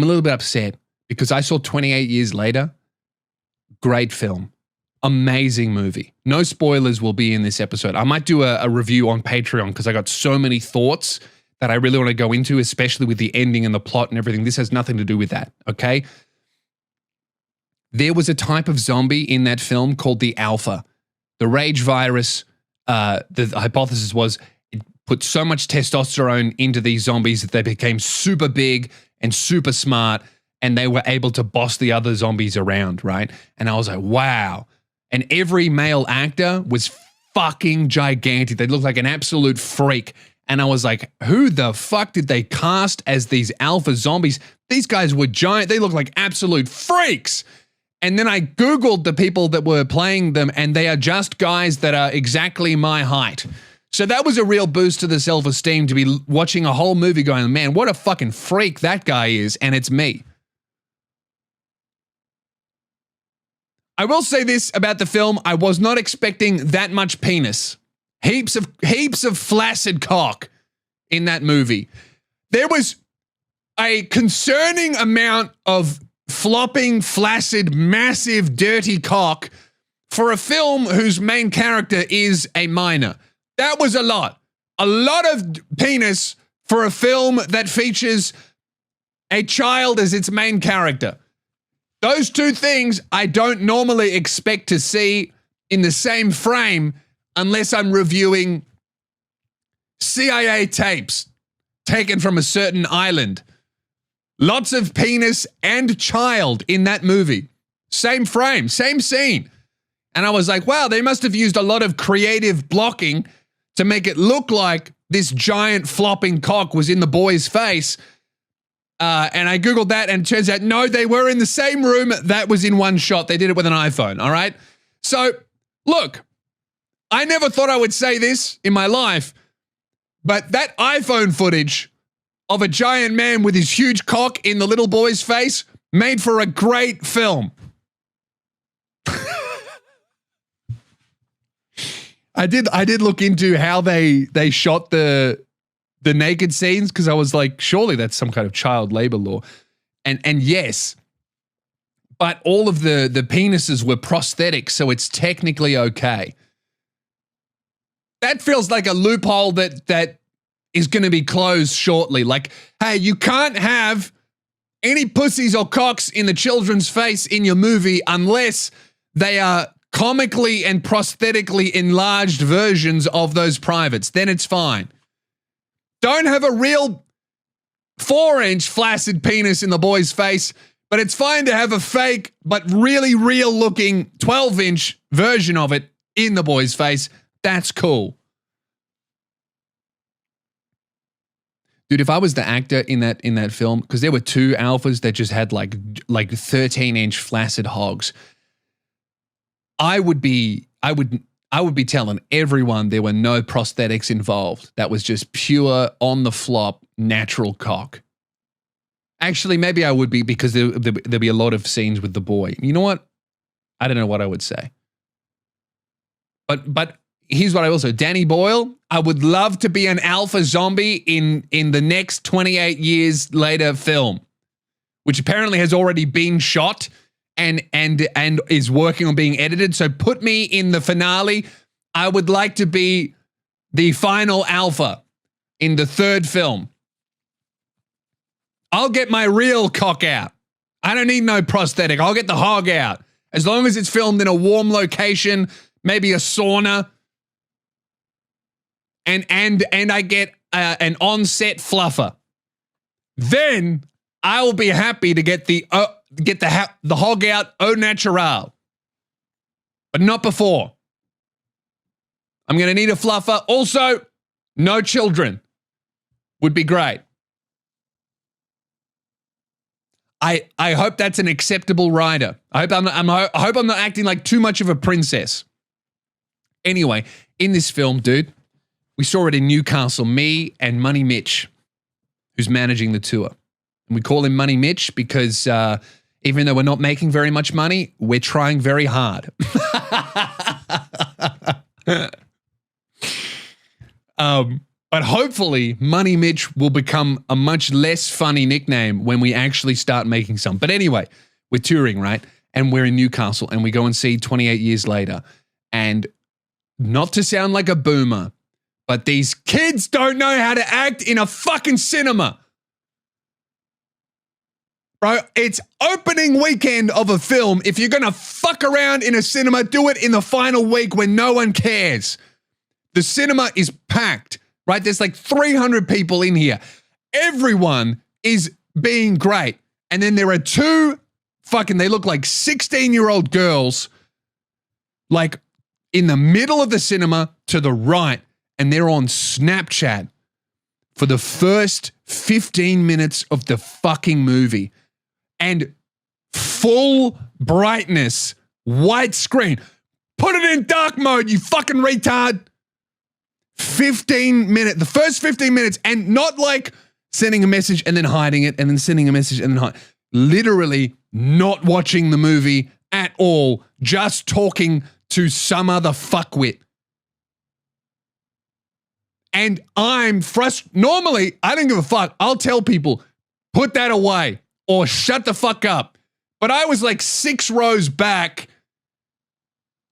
I'm a little bit upset because I saw 28 Years Later. Great film. Amazing movie. No spoilers will be in this episode. I might do a review on Patreon because I got so many thoughts that I really want to go into, especially with the ending and the plot and everything. This has nothing to do with that, okay? There was a type of zombie in that film called the alpha. The rage virus, the hypothesis was it put so much testosterone into these zombies that they became super big and super smart, and they were able to boss the other zombies around, right? And I was like, wow. And every male actor was fucking gigantic. They looked like an absolute freak. And I was like, who the fuck did they cast as these alpha zombies? These guys were giant. They looked like absolute freaks. And then I Googled the people that were playing them, and they are just guys that are exactly my height. So that was a real boost to the self-esteem to be watching a whole movie going, man, what a fucking freak that guy is, and it's me. I will say this about the film. I was not expecting that much penis. Heaps of flaccid cock in that movie. There was a concerning amount of flopping, flaccid, massive, dirty cock for a film whose main character is a minor. That was a lot. A lot of penis for a film that features a child as its main character. Those two things I don't normally expect to see in the same frame unless I'm reviewing CIA tapes taken from a certain island. Lots of penis and child in that movie. Same frame, same scene. And I was like, wow, they must have used a lot of creative blocking to make it look like this giant flopping cock was in the boy's face. And I Googled that, and it turns out, no, they were in the same room. That was in one shot. They did it with an iPhone, all right? So, look, I never thought I would say this in my life, but that iPhone footage of a giant man with his huge cock in the little boy's face made for a great film. I did look into how they shot the naked scenes because I was like, surely that's some kind of child labor law. And yes, but all of the penises were prosthetic, so it's technically okay. That feels like a loophole that is going to be closed shortly. Like, hey, you can't have any pussies or cocks in the children's face in your movie unless they are comically and prosthetically enlarged versions of those privates. Then it's fine. Don't have a real 4-inch flaccid penis in the boy's face, but it's fine to have a fake but really real looking 12-inch version of it in the boy's face. That's cool. Dude, if I was the actor in that film, because there were two alphas that just had like 13-inch flaccid hogs, I would be telling everyone there were no prosthetics involved. That was just pure on the flop natural cock. Actually, maybe I would be, because there'd be a lot of scenes with the boy. You know what? I don't know what I would say. But here's what I will say. Danny Boyle, I would love to be an alpha zombie in the next 28 years later film, which apparently has already been shot and is working on being edited. So put me in the finale. I would like to be the final alpha in the third film. I'll get my real cock out. I don't need no prosthetic. I'll get the hog out. As long as it's filmed in a warm location, maybe a sauna, and I get an on-set fluffer. Then I will be happy to get the hog out au natural. But not before. I'm going to need a fluffer. Also, no children would be great. I hope that's an acceptable rider. I hope I'm not acting like too much of a princess. Anyway, in this film, dude, we saw it in Newcastle, me and Money Mitch, who's managing the tour. And we call him Money Mitch because even though we're not making very much money, we're trying very hard. But hopefully, Money Mitch will become a much less funny nickname when we actually start making some. But anyway, we're touring, right? And we're in Newcastle, and we go and see 28 Years Later. And not to sound like a boomer, but these kids don't know how to act in a fucking cinema. Bro, it's opening weekend of a film. If you're going to fuck around in a cinema, do it in the final week when no one cares. The cinema is packed, right? There's like 300 people in here. Everyone is being great. And then there are two they look like 16-year-old girls, like in the middle of the cinema to the right, and they're on Snapchat for the first 15 minutes of the fucking movie. And full brightness, white screen. Put it in dark mode, you fucking retard. The first 15 minutes, and not like sending a message and then hiding it and then sending a message and then hiding. Literally not watching the movie at all, just talking to some other fuckwit. And I'm frustrated. Normally, I don't give a fuck. I'll tell people, put that away or shut the fuck up. But I was like 6 rows back.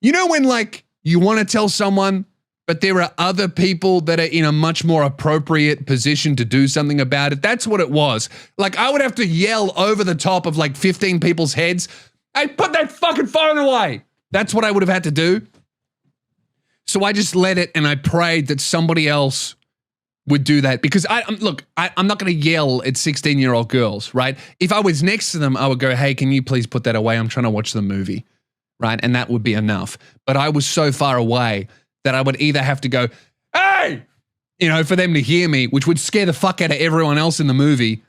You know when like you want to tell someone, but there are other people that are in a much more appropriate position to do something about it? That's what it was. Like I would have to yell over the top of like 15 people's heads, hey, put that fucking phone away. That's what I would have had to do. So I just let it, and I prayed that somebody else would do that, because I'm not going to yell at 16-year-old girls, right? If I was next to them, I would go, hey, can you please put that away? I'm trying to watch the movie, right? And that would be enough. But I was so far away that I would either have to go, hey, for them to hear me, which would scare the fuck out of everyone else in the movie.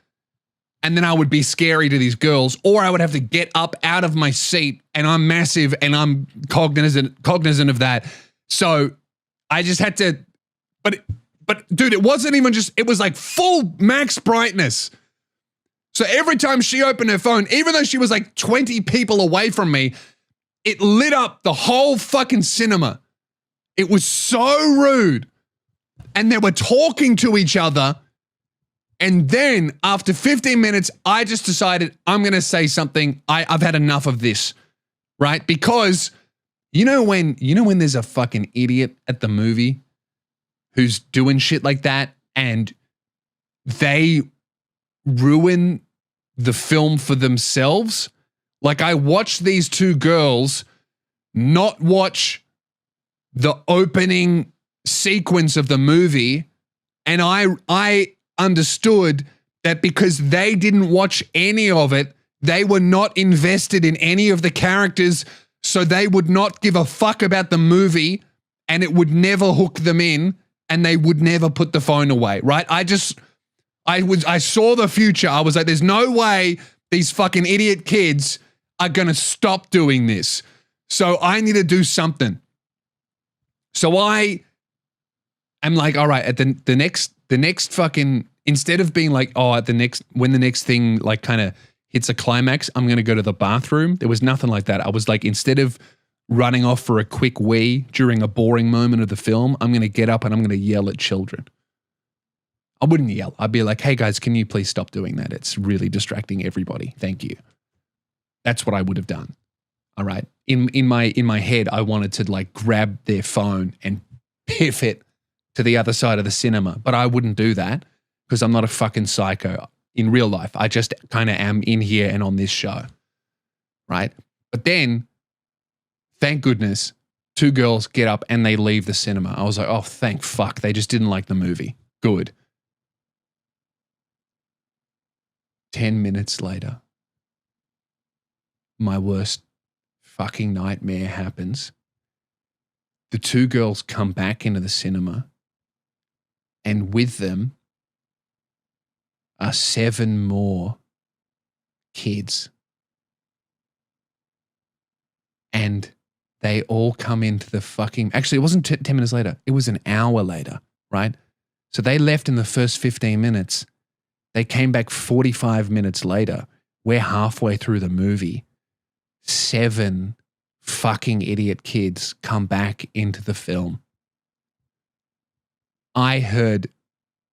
And then I would be scary to these girls, or I would have to get up out of my seat, and I'm massive and I'm cognizant of that. So I just had to, but dude, it wasn't even just, it was like full max brightness. So every time she opened her phone, even though she was like 20 people away from me, it lit up the whole fucking cinema. It was so rude. And they were talking to each other. And then after 15 minutes, I just decided I'm going to say something. I've had enough of this, right? Because you know when there's a fucking idiot at the movie who's doing shit like that and they ruin the film for themselves? Like I watched these two girls not watch the opening sequence of the movie, and I understood that because they didn't watch any of it, they were not invested in any of the characters, so they would not give a fuck about the movie, and it would never hook them in, and they would never put the phone away, right? I saw the future. I was like, there's no way these fucking idiot kids are going to stop doing this. So I need to do something. So I am like, all right, at the next fucking, instead of being like, oh, when the next thing like kind of hits a climax, I'm going to go to the bathroom. There was nothing like that. I was like, instead of running off for a quick wee during a boring moment of the film, I'm going to get up and I'm going to yell at children. I wouldn't yell. I'd be like, hey guys, can you please stop doing that? It's really distracting everybody. Thank you. That's what I would have done. All right. In my head, I wanted to like grab their phone and piff it to the other side of the cinema, but I wouldn't do that because I'm not a fucking psycho in real life. I just kind of am in here and on this show, right? But then, thank goodness, two girls get up and they leave the cinema. I was like, oh, thank fuck. They just didn't like the movie. Good. 10 minutes later, my worst fucking nightmare happens. The two girls come back into the cinema, and with them are 7 more kids. And they all come into the fucking, actually it wasn't 10 minutes later, it was an hour later, right? So they left in the first 15 minutes. They came back 45 minutes later. We're halfway through the movie. 7 fucking idiot kids come back into the film. I heard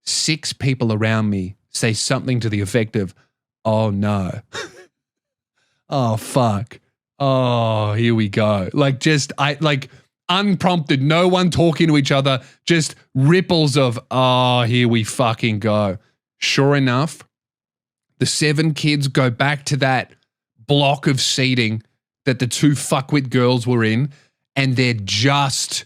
6 people around me say something to the effect of, "Oh no." "Oh fuck. Oh, here we go." Like unprompted, no one talking to each other, just ripples of, "Oh, here we fucking go." Sure enough, the 7 kids go back to that block of seating that the 2 fuckwit girls were in, and they're just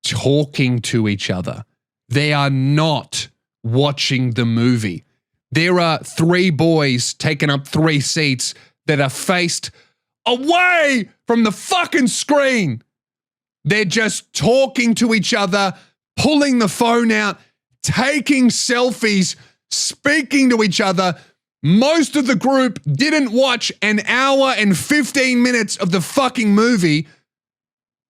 talking to each other. They are not watching the movie. There are 3 boys taking up 3 seats that are faced away from the fucking screen. They're just talking to each other, pulling the phone out, taking selfies, speaking to each other. Most of the group didn't watch an hour and 15 minutes of the fucking movie,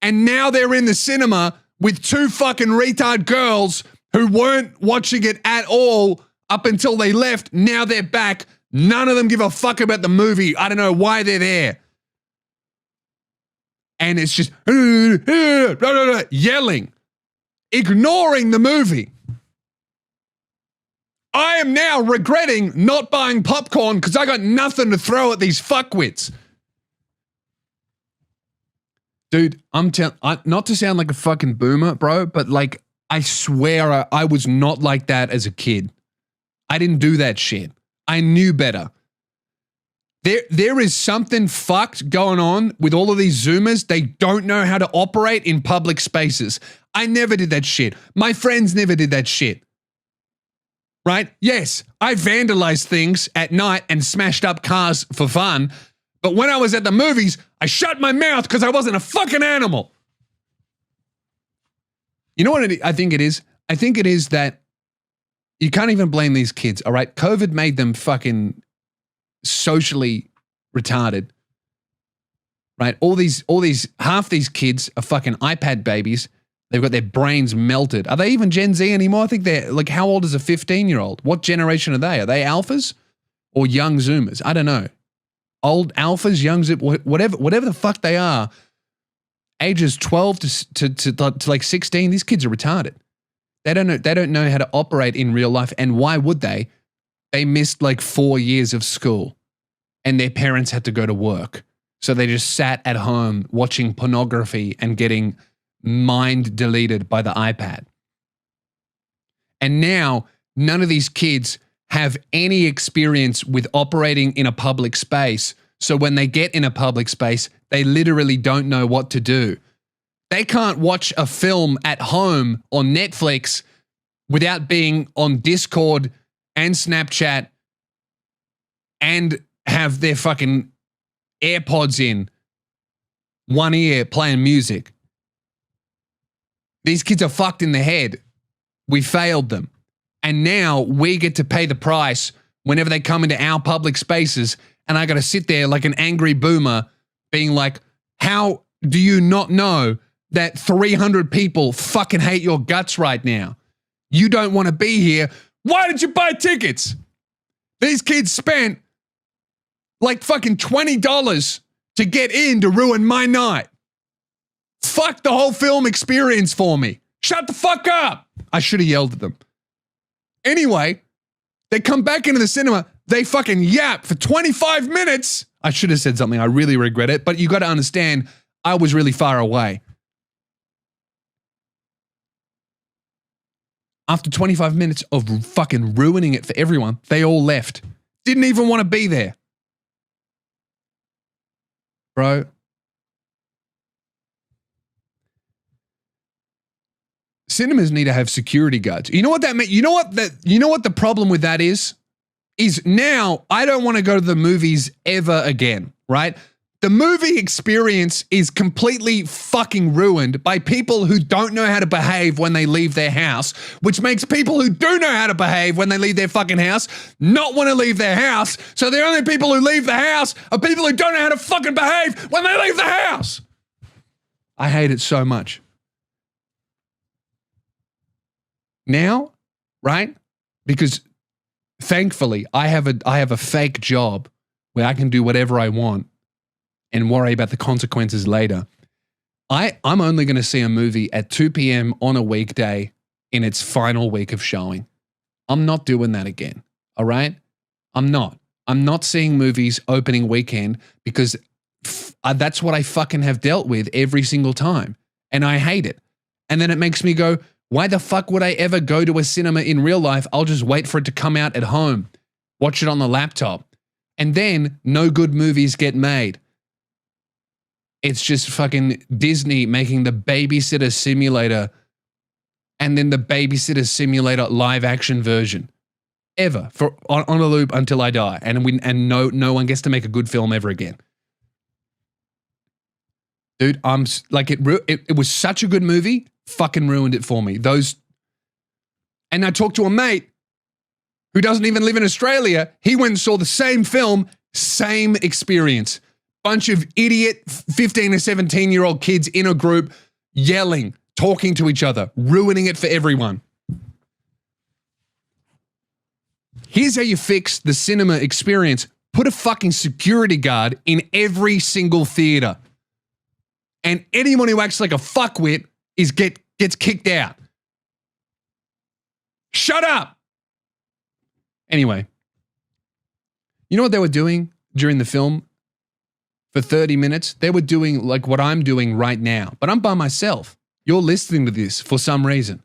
and now they're in the cinema with 2 fucking retard girls who weren't watching it at all up until they left. Now they're back. None of them give a fuck about the movie. I don't know why they're there. And it's just yelling, ignoring the movie. I am now regretting not buying popcorn because I got nothing to throw at these fuckwits. Dude, not to sound like a fucking boomer, bro, but like, I swear I was not like that as a kid. I didn't do that shit. I knew better. There is something fucked going on with all of these Zoomers. They don't know how to operate in public spaces. I never did that shit. My friends never did that shit. Right? Yes, I vandalized things at night and smashed up cars for fun. But when I was at the movies, I shut my mouth because I wasn't a fucking animal. You know what I think it is? I think it is that you can't even blame these kids, all right? COVID made them fucking socially retarded, right? Half these kids are fucking iPad babies. They've got their brains melted. Are they even Gen Z anymore? I think they're like, how old is a 15-year-old? What generation are they? Are they alphas or young Zoomers? I don't know. Old alphas, young Zoomers, whatever the fuck they are, ages 12 to like 16, these kids are retarded. They don't know how to operate in real life. And why would they? They missed like 4 years of school and their parents had to go to work. So they just sat at home watching pornography and getting mind deleted by the iPad. And now none of these kids have any experience with operating in a public space. So when they get in a public space, they literally don't know what to do. They can't watch a film at home on Netflix without being on Discord and Snapchat and have their fucking AirPods in one ear playing music. These kids are fucked in the head. We failed them. And now we get to pay the price whenever they come into our public spaces, and I got to sit there like an angry boomer being like, how do you not know that 300 people fucking hate your guts right now? You don't want to be here. Why did you buy tickets? These kids spent like fucking $20 to get in to ruin my night. Fuck the whole film experience for me. Shut the fuck up. I should have yelled at them. Anyway, they come back into the cinema. They fucking yap for 25 minutes. I should have said something. I really regret it. But you got to understand, I was really far away. After 25 minutes of fucking ruining it for everyone, they all left. Didn't even want to be there. Bro. Cinemas need to have security guards. You know what that means? You know what the problem with that is? Is now I don't want to go to the movies ever again, right? The movie experience is completely fucking ruined by people who don't know how to behave when they leave their house, which makes people who do know how to behave when they leave their fucking house not want to leave their house. So the only people who leave the house are people who don't know how to fucking behave when they leave the house. I hate it so much. Now, right? Because thankfully I have a fake job where I can do whatever I want and worry about the consequences later. I'm only going to see a movie at 2 p.m. on a weekday in its final week of showing. I'm not doing that again. All right? I'm not. I'm not seeing movies opening weekend because that's what I fucking have dealt with every single time. And I hate it. And then it makes me go, why the fuck would I ever go to a cinema in real life? I'll just wait for it to come out at home, watch it on the laptop. And then no good movies get made. It's just fucking Disney making the Babysitter Simulator and then the Babysitter Simulator live action version. Ever. On a loop until I die. And no one gets to make a good film ever again. Dude, I'm like, it was such a good movie, fucking ruined it for me. And I talked to a mate who doesn't even live in Australia. He went and saw the same film, same experience. Bunch of idiot 15 or 17-year-old kids in a group yelling, talking to each other, ruining it for everyone. Here's how you fix the cinema experience. Put a fucking security guard in every single theater. And anyone who acts like a fuckwit gets kicked out. Shut up! Anyway, you know what they were doing during the film? For 30 minutes, they were doing like what I'm doing right now. But I'm by myself. You're listening to this for some reason.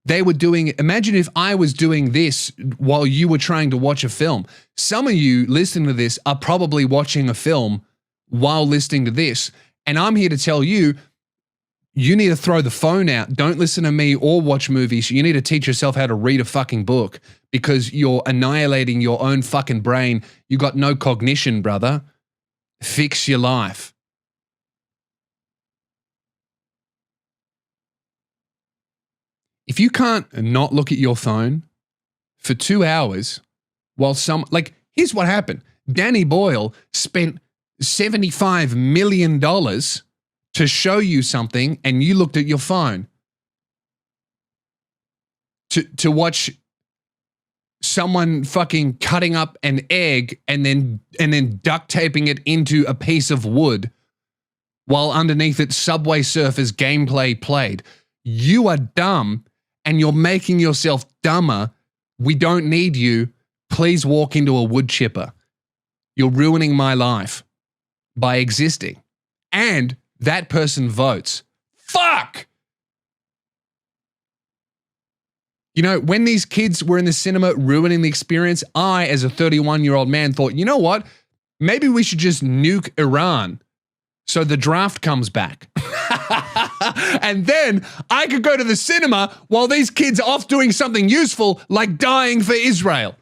They were doing, imagine if I was doing this while you were trying to watch a film. Some of you listening to this are probably watching a film while listening to this. And I'm here to tell you, you need to throw the phone out. Don't listen to me or watch movies. You need to teach yourself how to read a fucking book because you're annihilating your own fucking brain. You got no cognition, brother. Fix your life. If you can't not look at your phone for 2 hours while here's what happened. Danny Boyle spent $75 million to show you something and you looked at your phone to watch someone fucking cutting up an egg and then duct taping it into a piece of wood while underneath it Subway Surfers gameplay played. You are dumb and you're making yourself dumber. We don't need you. Please walk into a wood chipper. You're ruining my life by existing. And that person votes. Fuck! You know, when these kids were in the cinema ruining the experience, I, as a 31-year-old man, thought, you know what? Maybe we should just nuke Iran so the draft comes back. And then I could go to the cinema while these kids are off doing something useful like dying for Israel.